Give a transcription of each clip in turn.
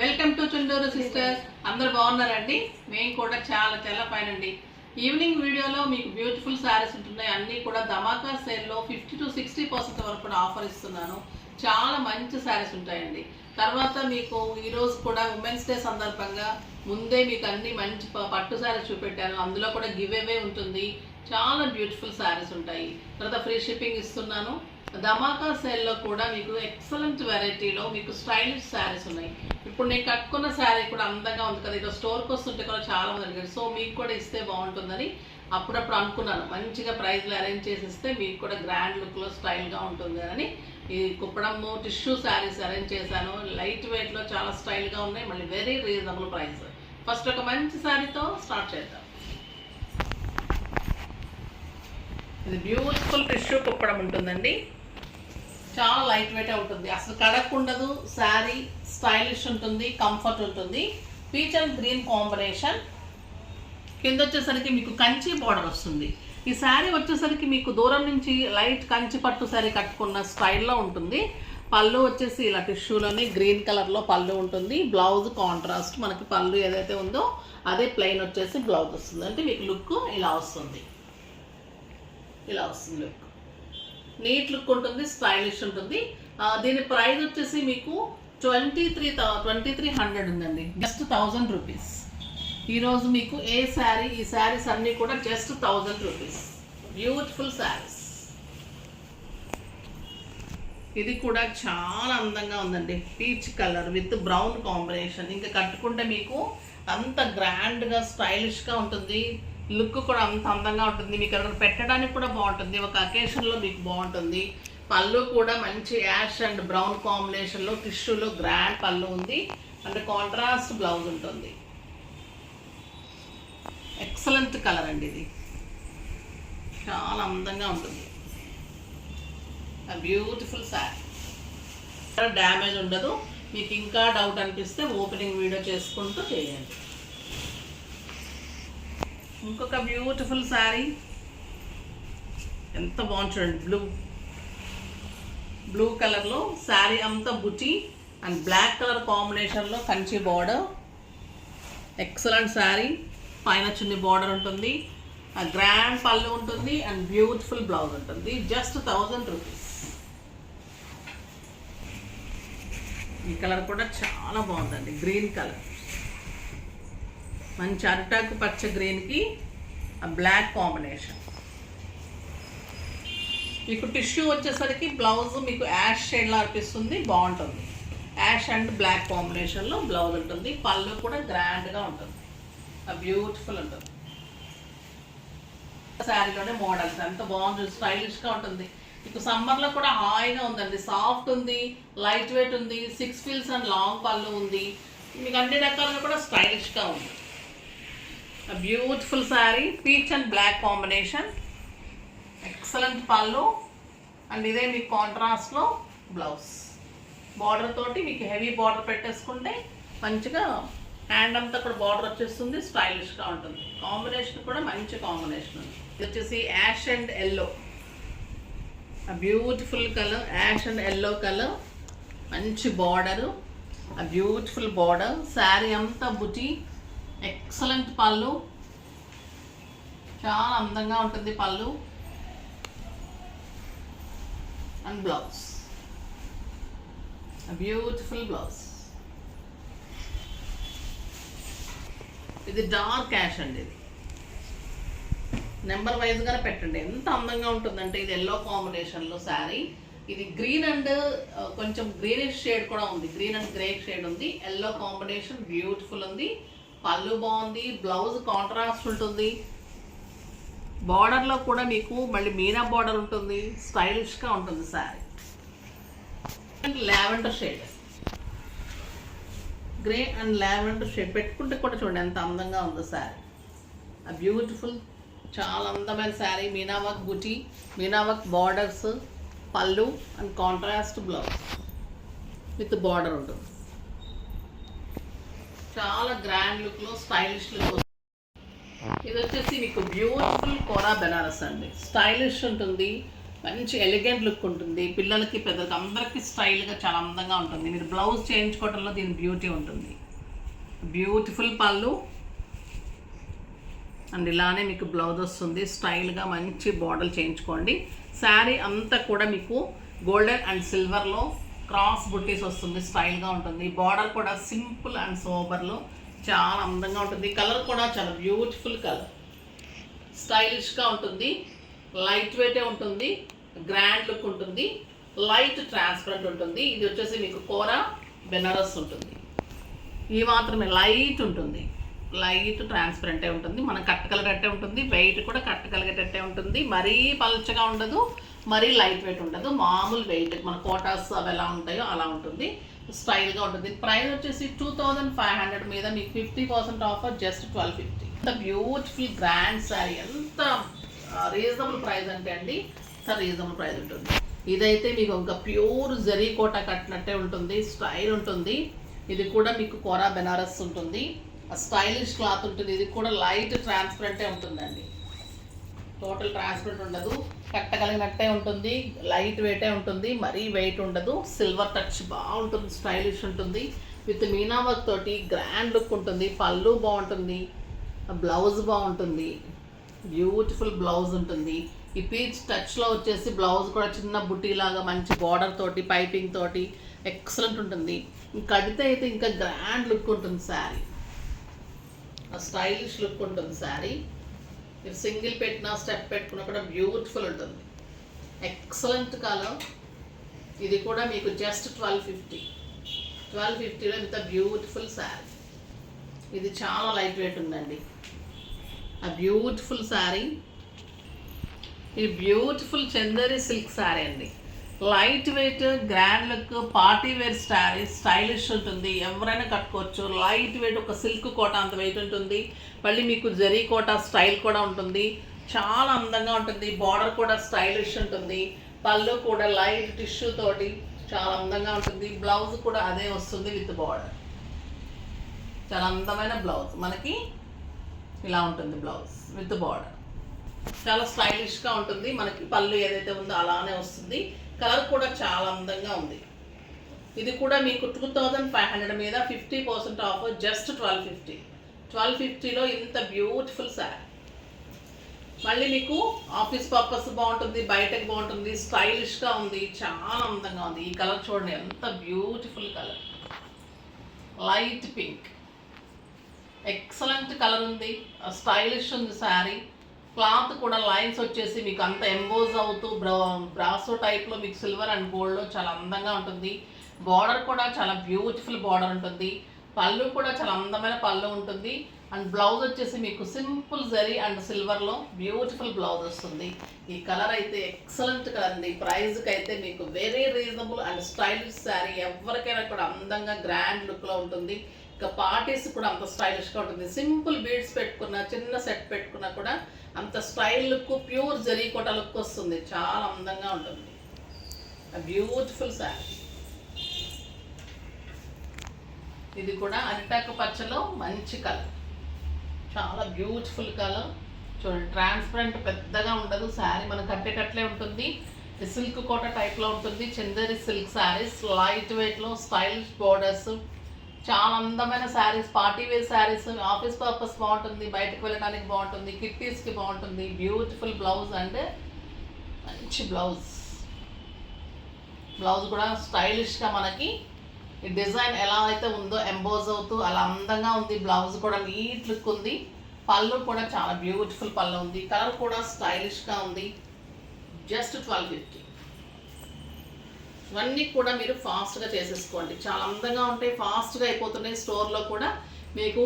Welcome to Chunduru sisters. అందరు బాగున్నారండి? మేము కూడా చాలా చాలా ఫైన్ అండి. ఈవినింగ్ వీడియోలో మీకు బ్యూటిఫుల్ శారీస్ ఉంటున్నాయి. అన్నీ కూడా ధమాకా సేల్లో 50 to 60% వరకు కూడా ఆఫర్ ఇస్తున్నాను. చాలా మంచి శారీస్ ఉంటాయండి. తర్వాత మీకు ఈరోజు కూడా ఉమెన్స్ డే సందర్భంగా ముందే మీకు అన్ని మంచి పట్టు శారీస్ చూపెట్టాను. అందులో కూడా గివ్ అవే ఉంటుంది. చాలా బ్యూటిఫుల్ శారీస్ ఉంటాయి. తర్వాత ఫ్రీ షిప్పింగ్ ఇస్తున్నాను. ధమాకా సేల్లో కూడా మీకు ఎక్సలెంట్ వెరైటీలో మీకు స్టైలిష్ శారీస్ ఉన్నాయి. ఇప్పుడు నేను కట్టుకున్న శారీ కూడా అందంగా ఉంది కదా, ఇక్కడ స్టోర్కి వస్తుంటే కూడా చాలా మంది అడిగారు. సో మీకు కూడా ఇస్తే బాగుంటుందని అప్పుడప్పుడు అనుకున్నాను. మంచిగా ప్రైజ్లు అరేంజ్ చేసి ఇస్తే మీకు కూడా గ్రాండ్ లుక్లో స్టైల్గా ఉంటుంది అని ఈ కుప్పడము టిష్యూ శారీస్ అరేంజ్ చేశాను. లైట్ వెయిట్లో చాలా స్టైల్గా ఉన్నాయి, మళ్ళీ వెరీ రీజనబుల్ ప్రైస్. ఫస్ట్ ఒక మంచి శారీతో స్టార్ట్ చేద్దాం. ఇది బ్యూటిఫుల్ టిష్యూ కుప్పడం ఉంటుందండి. చాలా లైట్ వెయిట్ ఉంటుంది, అసలు కడక్ ఉండదు. శారీ స్టైలిష్ ఉంటుంది, కంఫర్ట్ ఉంటుంది. Peach and green combination. కింద వచ్చేసరికి మీకు కంచి బార్డర్ వస్తుంది. ఈ శారీ వచ్చేసరికి మీకు దూరం నుంచి లైట్ కంచి పట్టు శారీ కట్టుకున్న స్టైల్లో ఉంటుంది. పళ్ళు వచ్చేసి ఇలా టిష్యూలోని గ్రీన్ కలర్లో పళ్ళు ఉంటుంది. బ్లౌజ్ కాంట్రాస్ట్, మనకి పళ్ళు ఏదైతే ఉందో అదే ప్లెయిన్ వచ్చేసి బ్లౌజ్ వస్తుంది. అంటే మీకు లుక్ ఇలా వస్తుంది, ఇలా వస్తుంది లుక్. నీట్ లుక్ ఉంటుంది, స్టైలిష్ ఉంటుంది. దీని ప్రైస్ వచ్చేసి మీకు 2300 ఉందండి. Just 1000 rupees. ఈరోజు మీకు ఈ శారీస్ అన్నీ కూడా జస్ట్ 1000 రూపీస్. బ్యూటిఫుల్ శారీస్. ఇది కూడా చాలా అందంగా ఉందండి. Peach colour with brown combination. ఇంకా కట్టుకుంటే మీకు అంత గ్రాండ్గా స్టైలిష్గా ఉంటుంది. లుక్ కూడా అంత అందంగా ఉంటుంది. మీకు అక్కడ పెట్టడానికి కూడా బాగుంటుంది. ఒక అకేషన్లో మీకు బాగుంటుంది. పళ్ళు కూడా మంచి యాష్ అండ్ బ్రౌన్ కాంబినేషన్లో టిష్యూలో గ్రాండ్ పళ్ళు ఉంది. అంటే కాంట్రాస్ట్ బ్లౌజ్ ఉంటుంది. ఎక్సలెంట్ కలర్ అండి. ఇది చాలా అందంగా ఉంటుంది. బ్యూటిఫుల్ శారీ. డ్యామేజ్ ఉండదు. మీకు ఇంకా డౌట్ అనిపిస్తే ఓపెనింగ్ వీడియో చేసుకుంటూ చేయండి. ఇంకొక బ్యూటిఫుల్ శారీ. ఎంత బాగుంది చూడండి. బ్లూ కలర్లో శారీ అంతా బుటీ అండ్ బ్లాక్ కలర్ కాంబినేషన్లో కంచి బార్డర్. ఎక్సలెంట్ శారీ. పైన చిన్ని బార్డర్ ఉంటుంది, గ్రాండ్ పళ్ళు ఉంటుంది అండ్ బ్యూటిఫుల్ బ్లౌజ్ ఉంటుంది. Just 1000 rupees. ఈ కలర్ కూడా చాలా బాగుందండి. గ్రీన్ కలర్, మంచి అరిటాకు పచ్చ గ్రీన్కి బ్లాక్ కాంబినేషన్. మీకు టిష్యూ వచ్చేసరికి బ్లౌజ్ మీకు యాష్ షేడ్లో అనిపిస్తుంది, బాగుంటుంది. యాష్ అండ్ బ్లాక్ కాంబినేషన్లో బ్లౌజ్ ఉంటుంది. పళ్ళు కూడా గ్రాండ్గా ఉంటుంది, బ్యూటిఫుల్ ఉంటుంది. శారీలోనే మోడల్స్ ఎంత బాగుంది, స్టైలిష్గా ఉంటుంది. మీకు సమ్మర్లో కూడా హాయిగా ఉందండి. సాఫ్ట్ ఉంది, లైట్ వెయిట్ ఉంది, 6 ఫీల్స్ అండ్ లాంగ్ పళ్ళు ఉంది. మీకు అన్ని రకాలుగా కూడా స్టైలిష్గా ఉంది. Beautiful sari. Peach and black combination. Excellent పళ్ళు అండ్ ఇదే మీకు కాంట్రాస్ట్లో బ్లౌజ్. బార్డర్ తోటి మీకు హెవీ బార్డర్ పెట్టేసుకుంటే మంచిగా హ్యాండ్ అంతా కూడా బార్డర్ వచ్చేస్తుంది, స్టైలిష్గా ఉంటుంది. కాంబినేషన్ కూడా మంచి కాంబినేషన్ ఉంది. ఇది వచ్చేసి ash and yellow. Beautiful colour, ash and yellow colour. మంచి బార్డరు, బ్యూటిఫుల్ బార్డర్. శారీ అంతా బుటీ. ఎక్సలెంట్ పళ్ళు, చాలా అందంగా ఉంటుంది పళ్ళు అండ్ బ్లౌజ్. Beautiful blouse. ఇది డార్క్ యాష్ అండి. ఇది నెంబర్ వైజ్గానే పెట్టండి, ఎంత అందంగా ఉంటుందంటే. ఇది ఎల్లో కాంబినేషన్లో శారీ. ఇది గ్రీన్ అండ్ కొంచెం గ్రీనిష్ షేడ్ కూడా ఉంది, గ్రీన్ అండ్ గ్రే షేడ్ ఉంది. ఎల్లో కాంబినేషన్ బ్యూటిఫుల్ ఉంది. పళ్ళు బాగుంది, బ్లౌజ్ కాంట్రాస్ట్ ఉంటుంది. బార్డర్లో కూడా మీకు మళ్ళీ మీనా బార్డర్ ఉంటుంది, స్టైలిష్గా ఉంటుంది sari. Lavender shade, grey and lavender shade పెట్టుకుంటే కూడా చూడండి ఎంత అందంగా ఉందో శారీ. బ్యూటిఫుల్, చాలా అందమైన శారీ. మీనా వర్క్ బుటీ, మీనా వర్క్ బార్డర్స్, పళ్ళు and contrast blouse with border ఉంటుంది. చాలా గ్రాండ్ లుక్లో స్టైలిష్ లుక్. ఇది వచ్చేసి మీకు బ్యూటిఫుల్ కోరా బెనారస్ అండి. స్టైలిష్ ఉంటుంది, మంచి ఎలిగెంట్ లుక్ ఉంటుంది. పిల్లలకి పెద్దలకి అందరికీ స్టైల్గా చాలా అందంగా ఉంటుంది. మీరు బ్లౌజ్ చేయించుకోవడంలో దీని బ్యూటీ ఉంటుంది. బ్యూటిఫుల్ పళ్ళు అండ్ ఇలానే మీకు బ్లౌజ్ వస్తుంది. స్టైల్గా మంచి బార్డర్ చేయించుకోండి. శారీ అంతా కూడా మీకు గోల్డెన్ అండ్ సిల్వర్లో క్రాస్ బుట్టీస్ వస్తుంది. స్టైల్గా ఉంటుంది. బార్డర్ కూడా సింపుల్ అండ్ సోబర్లో చాలా అందంగా ఉంటుంది. కలర్ కూడా చాలా బ్యూటిఫుల్ కలర్, స్టైలిష్గా ఉంటుంది. లైట్ వెయిటే ఉంటుంది. గ్రాండ్ లుక్ ఉంటుంది. లైట్ ట్రాన్స్పరెంట్ ఉంటుంది. ఇది వచ్చేసి మీకు కోరా బెనారస్ ఉంటుంది. ఈ మాత్రమే లైట్ ఉంటుంది. లైట్ ట్రాన్స్పరెంటే ఉంటుంది. మనం కట్టగలిగేటట్టే ఉంటుంది. వెయిట్ కూడా కట్టగలిగేటట్టే ఉంటుంది. మరీ పలుచగా ఉండదు, మరీ లైట్ వెయిట్ ఉండదు. మామూలు వెయిట్ మన కోటాస్ అవి ఎలా ఉంటాయో అలా ఉంటుంది. స్టైల్గా ఉంటుంది. ప్రైస్ వచ్చేసి 2500 మీద మీకు 50% ఆఫర్, జస్ట్ 1250. ఎంత బ్యూటిఫుల్ గ్రాండ్ శారీ, ఎంత రీజనబుల్ ప్రైస్ అంటే అండి, ఎంత రీజనబుల్ ప్రైస్ ఉంటుంది. ఇదైతే మీకు ఇంకా ప్యూర్ జరీ కోట కట్టినట్టే ఉంటుంది. స్టైల్ ఉంటుంది. ఇది కూడా మీకు కోరా బెనారస్ ఉంటుంది. స్టైలిష్ క్లాత్ ఉంటుంది. ఇది కూడా లైట్ ట్రాన్స్పరెంటే ఉంటుందండి. టోటల్ ట్రాన్స్పరెంట్ ఉండదు. కట్టగలిగినట్టే ఉంటుంది. లైట్ వెయిటే ఉంటుంది. మరీ వెయిట్ ఉండదు. సిల్వర్ టచ్ బాగుంటుంది. స్టైలిష్ ఉంటుంది. విత్ మీనా వర్క్ తోటి గ్రాండ్ లుక్ ఉంటుంది. పళ్ళు బాగుంటుంది. బ్లౌజ్ బాగుంటుంది. బ్యూటిఫుల్ బ్లౌజ్ ఉంటుంది. ఈ పీచ్ టచ్లో వచ్చేసి బ్లౌజ్ కూడా చిన్న బుట్టీలాగా మంచి బార్డర్ తోటి పైపింగ్ తోటి ఎక్సలెంట్ ఉంటుంది. కడితే అయితే ఇంకా గ్రాండ్ లుక్ ఉంటుంది శారీ. స్టైలిష్ లుక్ ఉంటుంది శారీ. మీరు సింగిల్ పెట్టినా స్టెప్ పెట్టుకున్నా కూడా బ్యూటిఫుల్ ఉంటుంది. Excellent colour. ఇది కూడా మీకు జస్ట్ 1250. 1250లో ఇంత బ్యూటిఫుల్ శారీ. ఇది చాలా లైట్ వెయిట్ ఉందండి. ఆ బ్యూటిఫుల్ శారీ. ఇది బ్యూటిఫుల్ చందేరి సిల్క్ శారీ అండి. Light weight, grand look, party wear sari. Stylish ఉంటుంది. ఎవరైనా కట్టుకోవచ్చు. లైట్ వెయిట్, ఒక సిల్క్ కోట అంత వెయిట్ ఉంటుంది. మళ్ళీ మీకు జరీ కోట స్టైల్ కూడా ఉంటుంది. చాలా అందంగా ఉంటుంది. బార్డర్ కూడా స్టైలిష్ ఉంటుంది. పళ్ళు కూడా లైట్ టిష్యూ తోటి చాలా అందంగా ఉంటుంది. బ్లౌజ్ కూడా అదే వస్తుంది విత్ బార్డర్. చాలా అందమైన బ్లౌజ్ మనకి ఇలా ఉంటుంది. బ్లౌజ్ విత్ బార్డర్ చాలా స్టైలిష్గా ఉంటుంది. మనకి పళ్ళు ఏదైతే ఉందో అలానే వస్తుంది. కలర్ కూడా చాలా అందంగా ఉంది. ఇది కూడా మీకు 2500 మీద 50% ఆఫర్, జస్ట్ 1250. 1250లో ఇంత బ్యూటిఫుల్ శారీ. మళ్ళీ మీకు ఆఫీస్ పర్పస్ బాగుంటుంది, బయటకు బాగుంటుంది. స్టైలిష్గా ఉంది. చాలా అందంగా ఉంది. ఈ కలర్ చూడండి, ఎంత beautiful colour. Light pink, excellent colour ఉంది. స్టైలిష్ ఉంది శారీ. క్లాత్ కూడా లైన్స్ వచ్చేసి మీకు అంత ఎంబోజ్ అవుతూ బ్రాసో టైప్లో మీకు సిల్వర్ అండ్ గోల్డ్లో చాలా అందంగా ఉంటుంది. బార్డర్ కూడా చాలా బ్యూటిఫుల్ బార్డర్ ఉంటుంది. పళ్ళు కూడా చాలా అందమైన పళ్ళు ఉంటుంది. అండ్ బ్లౌజ్ వచ్చేసి మీకు సింపుల్ జరీ అండ్ సిల్వర్లో బ్యూటిఫుల్ బ్లౌజ్ వస్తుంది. ఈ కలర్ అయితే ఎక్సలెంట్ కలర్ అండి. ప్రైస్కి అయితే మీకు very reasonable and stylish sari. ఎవరికైనా కూడా అందంగా గ్రాండ్ లుక్లో ఉంటుంది. ఇంకా పార్టీస్ కూడా అంత స్టైలిష్గా ఉంటుంది. సింపుల్ బీడ్స్ పెట్టుకున్నా, చిన్న సెట్ పెట్టుకున్నా కూడా అంత స్టైల్ లుక్, ప్యూర్ జరీ కోట లుక్ వస్తుంది. చాలా అందంగా ఉంటుంది. బ్యూటిఫుల్ శారీ. ఇది కూడా అరిటాకు పచ్చలో మంచి కలర్. చాలా బ్యూటిఫుల్ కలర్. చూడండి, ట్రాన్స్పరెంట్ పెద్దగా ఉండదు శారీ. మనం కట్టేటట్లే ఉంటుంది. సిల్క్ కోట టైప్లో ఉంటుంది. చందేరి సిల్క్ శారీస్. లైట్ వెయిట్లో స్టైలిష్ బోర్డర్స్. చాలా అందమైన saris. Party wear saris. Office purpose బాగుంటుంది. బయటకు వెళ్ళడానికి బాగుంటుంది. కిట్టీస్కి బాగుంటుంది. బ్యూటిఫుల్ బ్లౌజ్ అండ్ మంచి బ్లౌజ్. బ్లౌజ్ కూడా స్టైలిష్గా మనకి ఈ డిజైన్ ఎలా అయితే ఉందో ఎంబోజ్ అవుతూ అలా అందంగా ఉంది. బ్లౌజ్ కూడా నీట్ లుక్ ఉంది. పళ్ళు కూడా చాలా బ్యూటిఫుల్ పళ్ళు ఉంది. కలర్ కూడా స్టైలిష్గా ఉంది. జస్ట్ 1250. ఇవన్నీ కూడా మీరు ఫాస్ట్గా చేసేసుకోండి. చాలా అందంగా ఉంటాయి. ఫాస్ట్గా అయిపోతున్నాయి. స్టోర్లో కూడా మీకు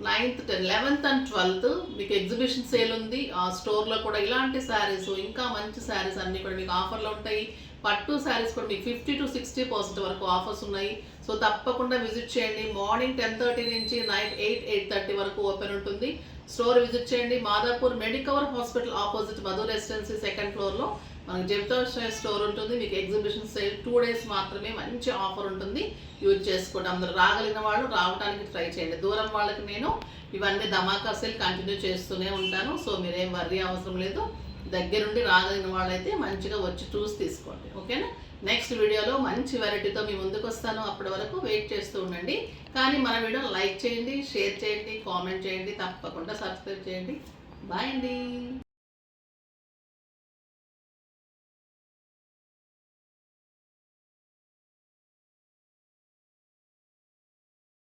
9th, 11th and 12th మీకు ఎగ్జిబిషన్ సేల్ ఉంది. ఆ స్టోర్లో కూడా ఇలాంటి శారీస్, ఇంకా మంచి శారీస్ అన్నీ కూడా మీకు ఆఫర్లో ఉంటాయి. పట్టు శారీస్ కూడా మీకు 50 to 60% వరకు ఆఫర్స్ ఉన్నాయి. సో తప్పకుండా విజిట్ చేయండి. మార్నింగ్ 10:30 నుంచి నైట్ 8:30 వరకు ఓపెన్ ఉంటుంది. స్టోర్ విజిట్ చేయండి. Madhapur Medicover hospital opposite Madhu residency 2nd ఫ్లోర్లో మనకి జెప్టో స్టోర్ ఉంటుంది, మీకు ఎగ్జిబిషన్ సేల్ 2 days మాత్రమే మంచి ఆఫర్ ఉంటుంది, యూజ్ చేసుకోండి. అందరూ రాగలిగిన వాళ్ళు రావడానికి ట్రై చేయండి. దూరం వాళ్ళకి నేను ఇవన్నీ ధమాకా సేల్ కంటిన్యూ చేస్తూనే ఉంటాను. సో మీరేం వర్రీ అవసరం లేదు. దగ్గరుండి రాగలిగిన వాళ్ళైతే మంచిగా వచ్చి చూసి తీసుకోండి. ఓకేనా? నెక్స్ట్ వీడియోలో మంచి వెరైటీతో మీ ముందుకు వస్తాను. అప్పటి వరకు వెయిట్ చేస్తూ ఉండండి. కానీ మన వీడియో లైక్ చేయండి, షేర్ చేయండి, కామెంట్ చేయండి, తప్పకుండా సబ్స్క్రైబ్ చేయండి. బాయ్ అండి.